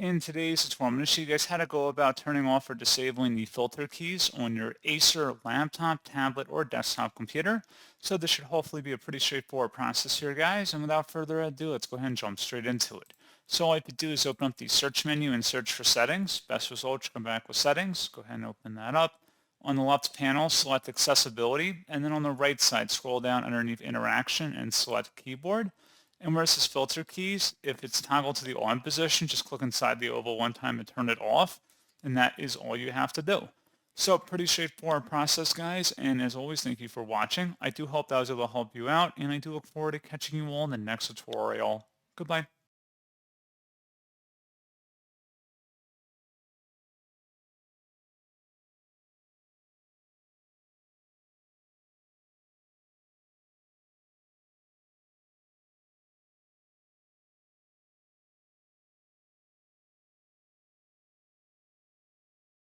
In today's tutorial, I'm going to show you guys how to go about turning off or disabling the filter keys on your Acer laptop, tablet, or desktop computer. So this should hopefully be a pretty straightforward process here, guys. And without further ado, let's go ahead and jump straight into it. So all I have to do is open up the search menu and search for settings. Best result should come back with settings. Go ahead and open that up. On the left panel, select accessibility. And then on the right side, scroll down underneath interaction and select keyboard. And where it says filter keys, if it's toggled to the on position, just click inside the oval one time and turn it off. And that is all you have to do. So pretty straightforward process, guys. And as always, thank you for watching. I do hope that was able to help you out. And I do look forward to catching you all in the next tutorial. Goodbye.